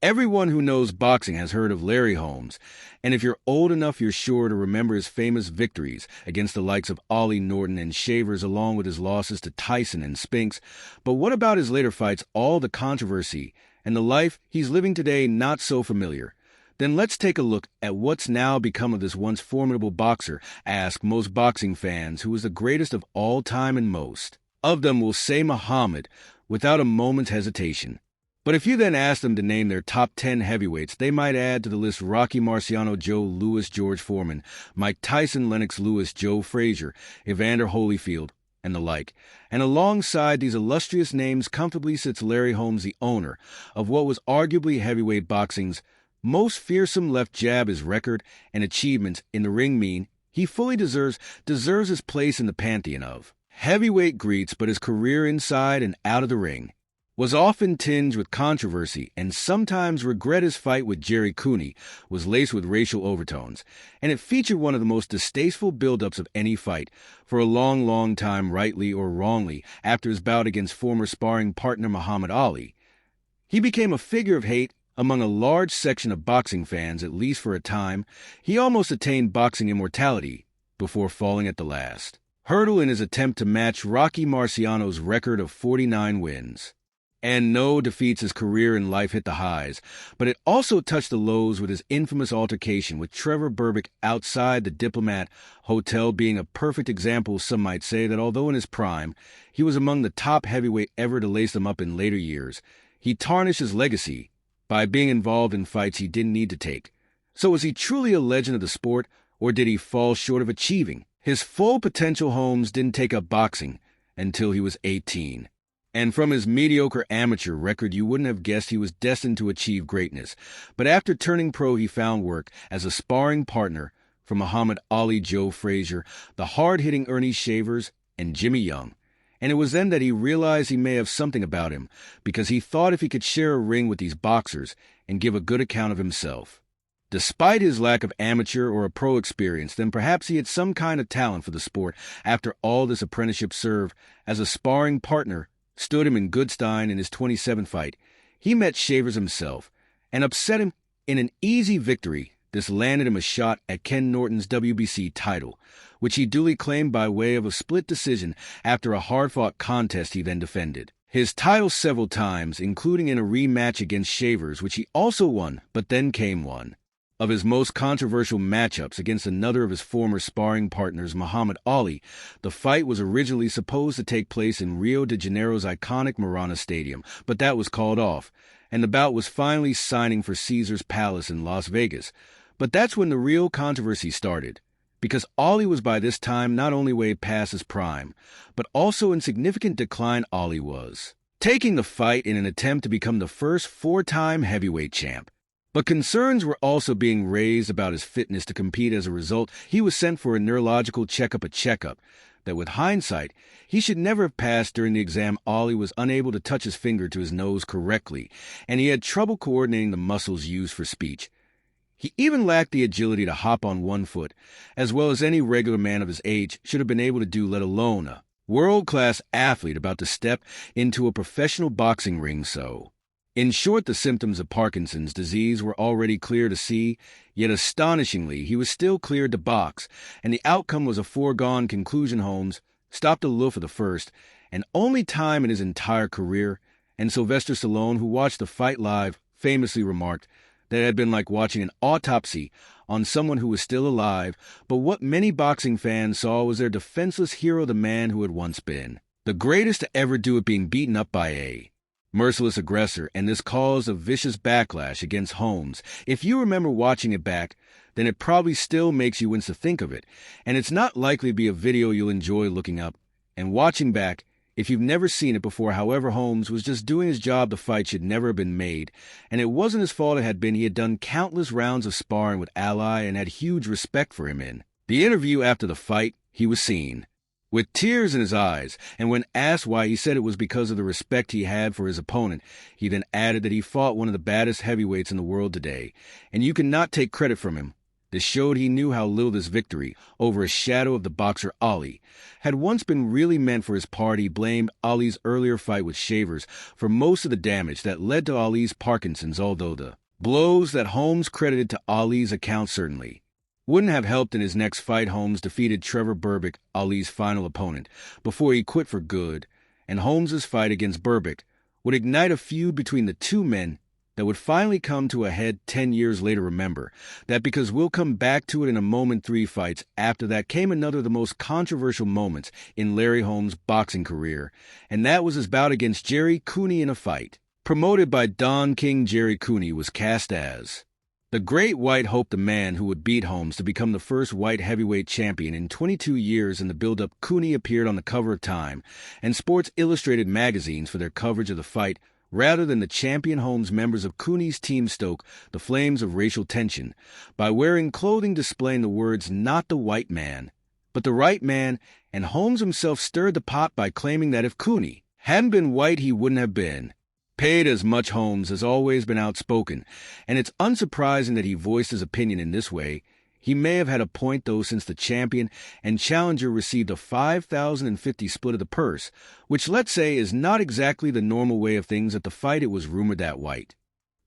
Everyone who knows boxing has heard of Larry Holmes, and if you're old enough, you're sure to remember his famous victories against the likes of Ollie Norton and Shavers, along with his losses to Tyson and Spinks. But what about his later fights, all the controversy, and the life he's living today not so familiar? Then let's take a look at what's now become of this once formidable boxer. Ask most boxing fans who is the greatest of all time, and most of them will say Muhammad without a moment's hesitation. But if you then ask them to name their top 10 heavyweights, they might add to the list Rocky Marciano, Joe Louis, George Foreman, Mike Tyson, Lennox Lewis, Joe Frazier, Evander Holyfield, and the like. And alongside these illustrious names comfortably sits Larry Holmes, the owner of what was arguably heavyweight boxing's most fearsome left jab. His record and achievements in the ring mean he fully deserves his place in the pantheon of heavyweight greats, but his career inside and out of the ring was often tinged with controversy, and sometimes regret. His fight with Jerry Cooney was laced with racial overtones, and it featured one of the most distasteful buildups of any fight for a long, long time, rightly or wrongly. After his bout against former sparring partner Muhammad Ali, he became a figure of hate among a large section of boxing fans, at least for a time. He almost attained boxing immortality before falling at the last hurdle in his attempt to match Rocky Marciano's record of 49 wins. And no defeats. His career and life hit the highs, but it also touched the lows with his infamous altercation with Trevor Berbick outside the Diplomat Hotel being a perfect example. Some might say that although in his prime, he was among the top heavyweight ever to lace them up in later years, he tarnished his legacy by being involved in fights he didn't need to take. So was he truly a legend of the sport, or did he fall short of achieving his full potential? Holmes didn't take up boxing until he was 18. And from his mediocre amateur record, you wouldn't have guessed he was destined to achieve greatness. But after turning pro, he found work as a sparring partner for Muhammad Ali, Joe Frazier, the hard-hitting Ernie Shavers, and Jimmy Young. And it was then that he realized he may have something about him, because he thought if he could share a ring with these boxers and give a good account of himself, despite his lack of amateur or a pro experience, then perhaps he had some kind of talent for the sport. After all, this apprenticeship served as a sparring partner stood him in good stead in his 27th fight. He met Shavers himself and upset him in an easy victory. This landed him a shot at Ken Norton's WBC title, which he duly claimed by way of a split decision after a hard-fought contest he then defended his title several times, including in a rematch against Shavers, which he also won. But then came one of his most controversial matchups against another of his former sparring partners, Muhammad Ali. The fight was originally supposed to take place in Rio de Janeiro's iconic Marana Stadium, but that was called off, and the bout was finally signing for Caesar's Palace in Las Vegas. But that's when the real controversy started, because Ali was by this time not only way past his prime, but also in significant decline. Ali was taking the fight in an attempt to become the first four-time heavyweight champ. But concerns were also being raised about his fitness to compete. As a result, he was sent for a neurological checkup, that with hindsight, he should never have passed. During the exam, Ali was unable to touch his finger to his nose correctly, and he had trouble coordinating the muscles used for speech. He even lacked the agility to hop on one foot, as well as any regular man of his age should have been able to do, let alone a world-class athlete about to step into a professional boxing ring. So, in short, the symptoms of Parkinson's disease were already clear to see, yet astonishingly, he was still cleared to box, and the outcome was a foregone conclusion. Holmes stopped aloof for the first and only time in his entire career, and Sylvester Stallone, who watched the fight live, famously remarked that it had been like watching an autopsy on someone who was still alive. But what many boxing fans saw was their defenseless hero, the man who had once been the greatest to ever do it, being beaten up by a merciless aggressor, and this caused a vicious backlash against Holmes. If you remember watching it back, then it probably still makes you wince to think of it, and it's not likely to be a video you'll enjoy looking up and watching back if you've never seen it before. However, Holmes was just doing his job. The fight should never have been made, and it wasn't his fault. It had been. He had done countless rounds of sparring with Ali and had huge respect for him. In the interview after the fight, he was seen with tears in his eyes, and when asked why, he said it was because of the respect he had for his opponent. He then added that he fought one of the baddest heavyweights in the world today, and you cannot take credit from him, This showed he knew how little this victory, over a shadow of the boxer Ali, had once been really meant for his part. He blamed Ali's earlier fight with Shavers for most of the damage that led to Ali's Parkinson's, although the blows that Holmes credited to Ali's account certainly wouldn't have helped in his next fight. Holmes defeated Trevor Berbick, Ali's final opponent, before he quit for good, and Holmes's fight against Berbick would ignite a feud between the two men that would finally come to a head 10 years later. Remember that, because we'll come back to it in a moment. 3 fights after that came another of the most controversial moments in Larry Holmes' boxing career, and that was his bout against Jerry Cooney in a fight promoted by Don King. Jerry Cooney was cast as the Great White Hope, the man who would beat Holmes to become the first white heavyweight champion in 22 years. In the build-up, Cooney appeared on the cover of Time and Sports Illustrated magazines for their coverage of the fight. Rather than the champion, Holmes, members of Cooney's team stoked the flames of racial tension by wearing clothing displaying the words "not the white man, but the right man," and Holmes himself stirred the pot by claiming that if Cooney hadn't been white, he wouldn't have been paid as much. Holmes has always been outspoken, and it's unsurprising that he voiced his opinion in this way. He may have had a point, though, since the champion and challenger received a $5,050 split of the purse, which, let's say, is not exactly the normal way of things. At the fight, it was rumored that white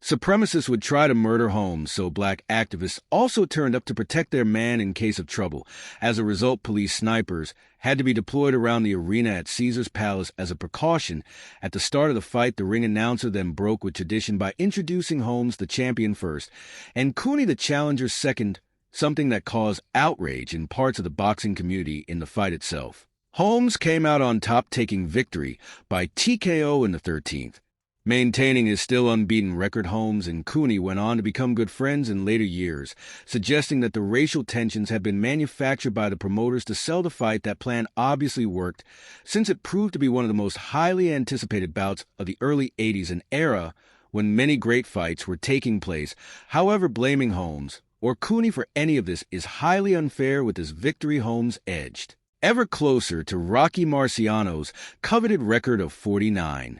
supremacists would try to murder Holmes, so black activists also turned up to protect their man in case of trouble. As a result, police snipers had to be deployed around the arena at Caesar's Palace as a precaution. At the start of the fight, the ring announcer then broke with tradition by introducing Holmes, the champion, first, and Cooney, the challenger, second, something that caused outrage in parts of the boxing community. In the fight itself, Holmes came out on top, taking victory by TKO in the 13th. Maintaining his still unbeaten record, Holmes and Cooney went on to become good friends in later years, suggesting that the racial tensions had been manufactured by the promoters to sell the fight. That plan obviously worked, since it proved to be one of the most highly anticipated bouts of the early 80s, an era when many great fights were taking place. However, blaming Holmes or Cooney for any of this is highly unfair. With his victory, Holmes edged ever closer to Rocky Marciano's coveted record of 49.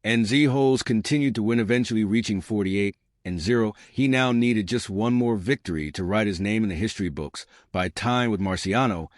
And Holmes continued to win, eventually reaching 48-0. He now needed just one more victory to write his name in the history books by tying with Marciano,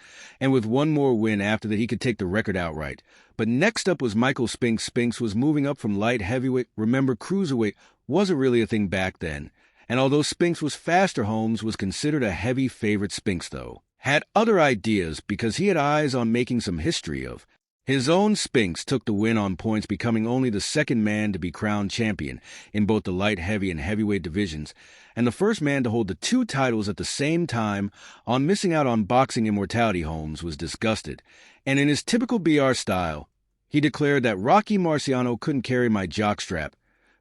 and with one more win after that he could take the record outright. But next up was Michael Spinks. Spinks was moving up from light heavyweight. Remember, cruiserweight wasn't really a thing back then, and although Spinks was faster, Holmes was considered a heavy favorite. Spinks, though, had other ideas because he had eyes on making some history of his own. Spinks took the win on points, becoming only the second man to be crowned champion in both the light heavy and heavyweight divisions, and the first man to hold the 2 titles at the same time. On missing out on boxing immortality, Holmes was disgusted, and in his typical BR style, he declared that Rocky Marciano couldn't carry my jockstrap.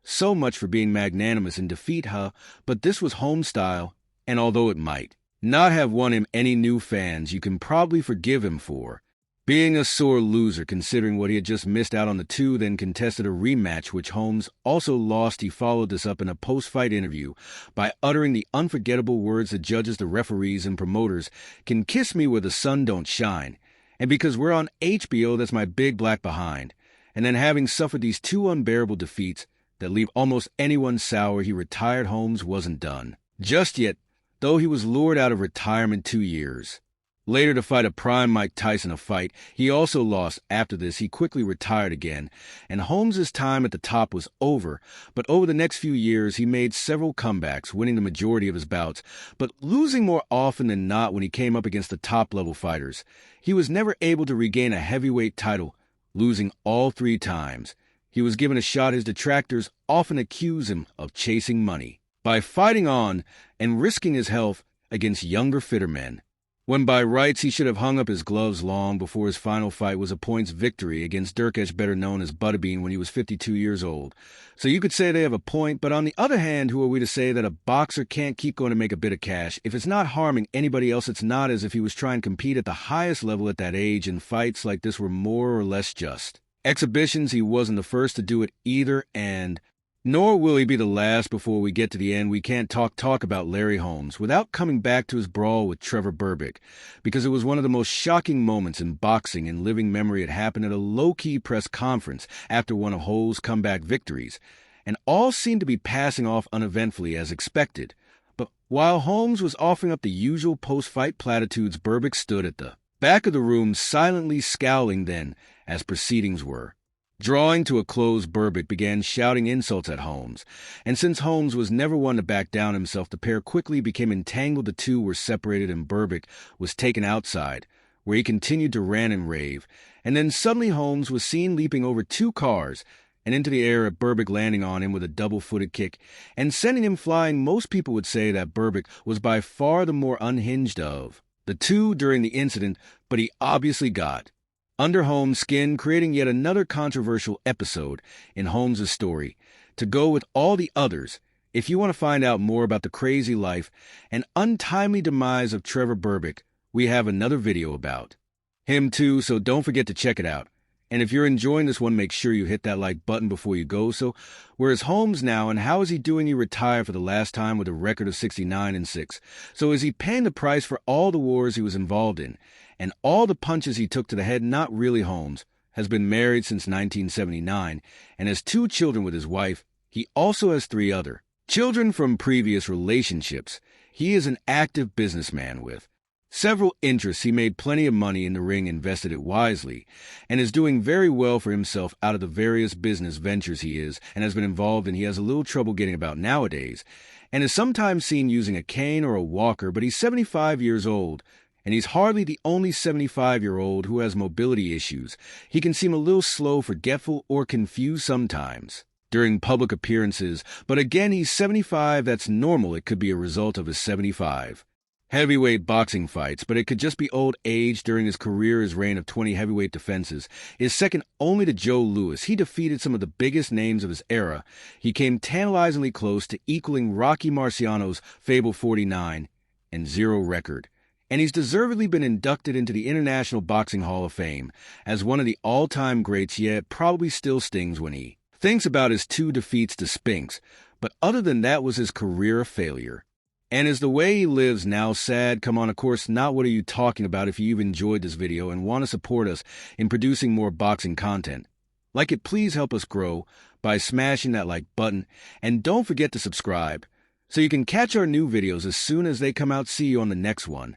So much for being magnanimous in defeat, huh? But this was Holmes' style, and although it might not have won him any new fans, you can probably forgive him for being a sore loser, considering what he had just missed out on. The 2 then contested a rematch, which Holmes also lost. He followed this up in a post-fight interview by uttering the unforgettable words that judges, the referees, and promoters can kiss me where the sun don't shine, and because we're on HBO, that's my big black behind. And then, having suffered these 2 unbearable defeats that leave almost anyone sour, he retired. Holmes wasn't done just yet, though. He was lured out of retirement 2 years later to fight a prime Mike Tyson, a fight he also lost. After this, he quickly retired again, and Holmes' time at the top was over. But over the next few years, he made several comebacks, winning the majority of his bouts, but losing more often than not when he came up against the top-level fighters. He was never able to regain a heavyweight title, losing all 3 times. He was given a shot. His detractors often accuse him of chasing money by fighting on and risking his health against younger, fitter men, when by rights he should have hung up his gloves long before. His final fight was a points victory against Dirkesh, better known as Butterbean, when he was 52 years old. So you could say they have a point, but on the other hand, who are we to say that a boxer can't keep going to make a bit of cash? If it's not harming anybody else, it's not as if he was trying to compete at the highest level at that age, and fights like this were more or less just exhibitions. He wasn't the first to do it either, and nor will he be the last. Before we get to the end, we can't talk about Larry Holmes without coming back to his brawl with Trevor Berbick, because it was one of the most shocking moments in boxing in living memory. It happened at a low-key press conference after one of Holmes' comeback victories, and all seemed to be passing off uneventfully as expected. But while Holmes was offering up the usual post-fight platitudes, Berbick stood at the back of the room silently scowling then, as proceedings were. Drawing to a close, Berbick began shouting insults at Holmes, and since Holmes was never one to back down himself, the pair quickly became entangled. The two were separated and Berbick was taken outside, where he continued to rant and rave, and then suddenly Holmes was seen leaping over 2 cars and into the air, at Berbick landing on him with a double-footed kick and sending him flying. Most people would say that Berbick was by far the more unhinged of the two during the incident, but he obviously got under Holmes' skin, creating yet another controversial episode in Holmes' story. To go with all the others, if you want to find out more about the crazy life and untimely demise of Trevor Berbick, we have another video about him too, so don't forget to check it out. And if you're enjoying this one, make sure you hit that like button before you go. So, where is Holmes now, and how is he doing? He retired for the last time with a record of 69-6. So is he paying the price for all the wars he was involved in and all the punches he took to the head? Not really. Holmes has been married since 1979 and has 2 children with his wife. He also has 3 other children from previous relationships. He is an active businessman with several interests. He made plenty of money in the ring, invested it wisely, and is doing very well for himself out of the various business ventures he is and has been involved in. He has a little trouble getting about nowadays and is sometimes seen using a cane or a walker, but he's 75 years old, and he's hardly the only 75-year-old who has mobility issues. He can seem a little slow, forgetful, or confused sometimes during public appearances, but again, he's 75. That's normal. It could be a result of his 75 heavyweight boxing fights, but it could just be old age. During his career, his reign of 20 heavyweight defenses is second only to Joe Louis. He defeated some of the biggest names of his era. He came tantalizingly close to equaling Rocky Marciano's Fable 49-0 record, and he's deservedly been inducted into the International Boxing Hall of Fame as one of the all-time greats. Yet it probably still stings when he thinks about his 2 defeats to Spinks, but other than that, was his career a failure? And is the way he lives now sad? Come on, of course not. What are you talking about? If you've enjoyed this video and want to support us in producing more boxing content, like it, please help us grow by smashing that like button, and don't forget to subscribe so you can catch our new videos as soon as they come out. See you on the next one.